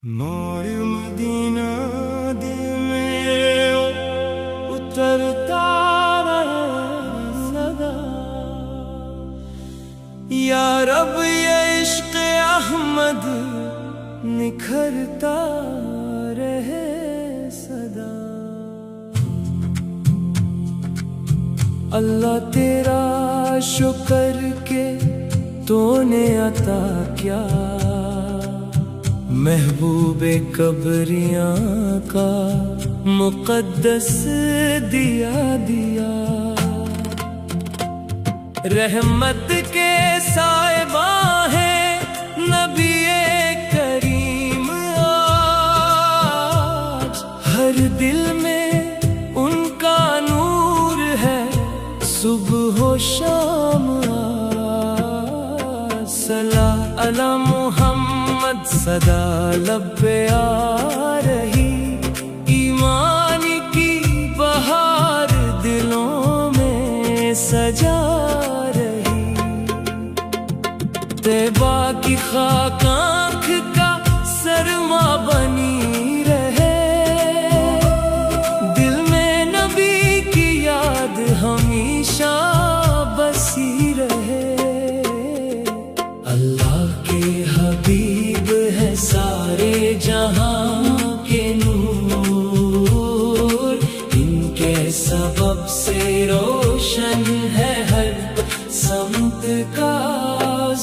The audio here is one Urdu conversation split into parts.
نور مدینہ دل میں اترتا رہے سدا، یا رب یہ عشق احمد نکھرتا رہے سدا۔ اللہ تیرا شکر کہ تو نے عطا کیا، محبوب قبریاں کا مقدس دیا رحمت کے صاحباں ہیں نبی کریم، آج ہر دل میں ان کا نور ہے صبح و شام، صلا علی محمد صدا لب پہ آ رہی، ایمان کی بہار دلوں میں سجا رہی، طیبہ کی خاک آنکھ کا سرما بنی رہے، دل میں نبی کی یاد ہمیشہ بسی رہے۔ اللہ کے حبیب ہے سارے جہاں کے نور، ان کے سبب سے روشن ہے ہر سمت کا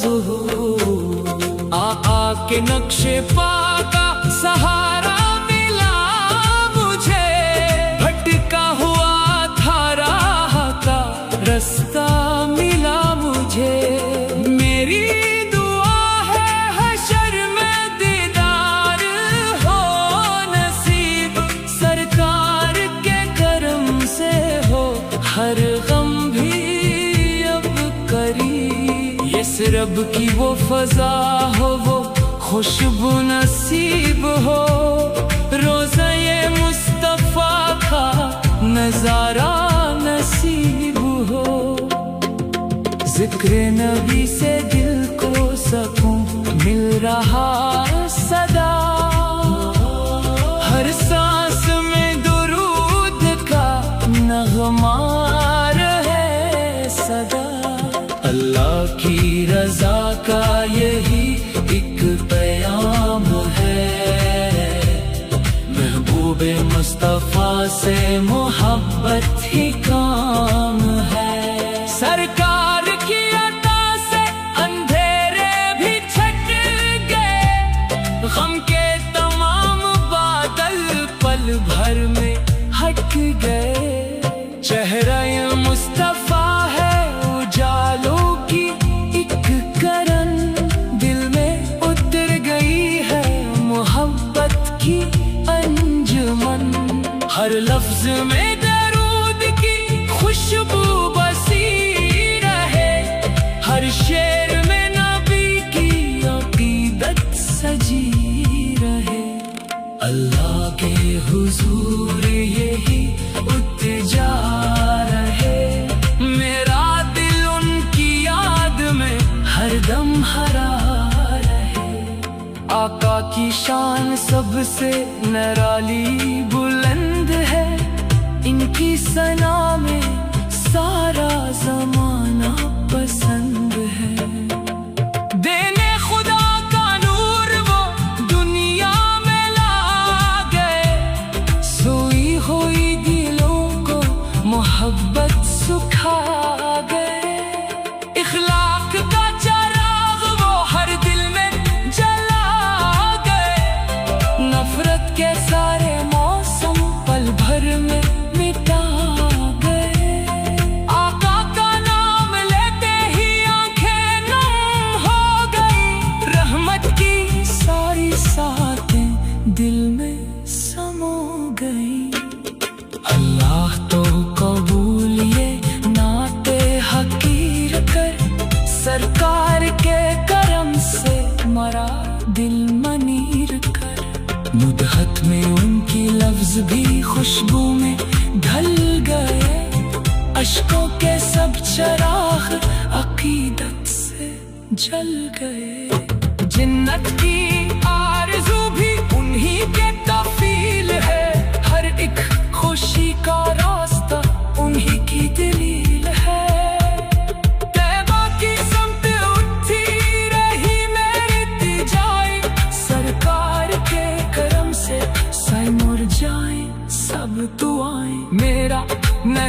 ظہور، آ کے نقش پا کا سہارا ملا مجھے، بھٹکا ہوا تھا راہ کا رستہ ملا مجھے، میری ہر غم بھی اب قریب، اس رب کی وہ فضا ہو، وہ خوشبو نصیب ہو، روزہ مصطفیٰ کا نظارہ نصیب ہو، ذکر نبی سے دل کو سکون مل رہا صدا، ہر سانس میں درود کا نغمہ اللہ کی رضا کا یہی ایک پیام ہے، محبوب مصطفیٰ سے محبت ہی کام ہے، سرکار کی عطا سے اندھیرے بھی چھٹ گئے، غم کے تمام بادل پل بھر میں ہٹ گئے، چہرہ مصطفیٰ ہے اجالوں کی ایک کرن، دل میں اتر گئی ہے محبت کی انجمن، ہر لفظ میں درود کی خوشبو بسی رہے، ہر شعر میں نبی کی عقیدت سجی رہے، اللہ کے حضور یہی التجا رہے، میرا دل ان کی یاد میں ہر دم ہرا رہے، آقا کی شان سب سے نرالی بلند ہے، ان کی ثنا میں سارا زمانہ پسند ہے، دینے خدا کا نور وہ دنیا میں لا گئے، سوئی ہوئی دلوں کو محبت سکھا گئے، اخلاق کا چراغ وہ ہر دل میں جلا گئے، نفرت کے سارے موسم پل بھر میں مٹا گئے، آقا کا نام لیتے ہی آنکھیں نم ہو گئی، رحمت کی ساری ساتیں دل میں سمو گئی، اللہ تو قبول یہ نعت حقیر کر، سرکار کے کرم سے مرا دل منیر کر، مدحت میں ان کی لفظ بھی خوشبو میں ڈھل گئے، اشکوں کے سب چراغ عقیدت سے جل گئے، جنت کی آرزو بھی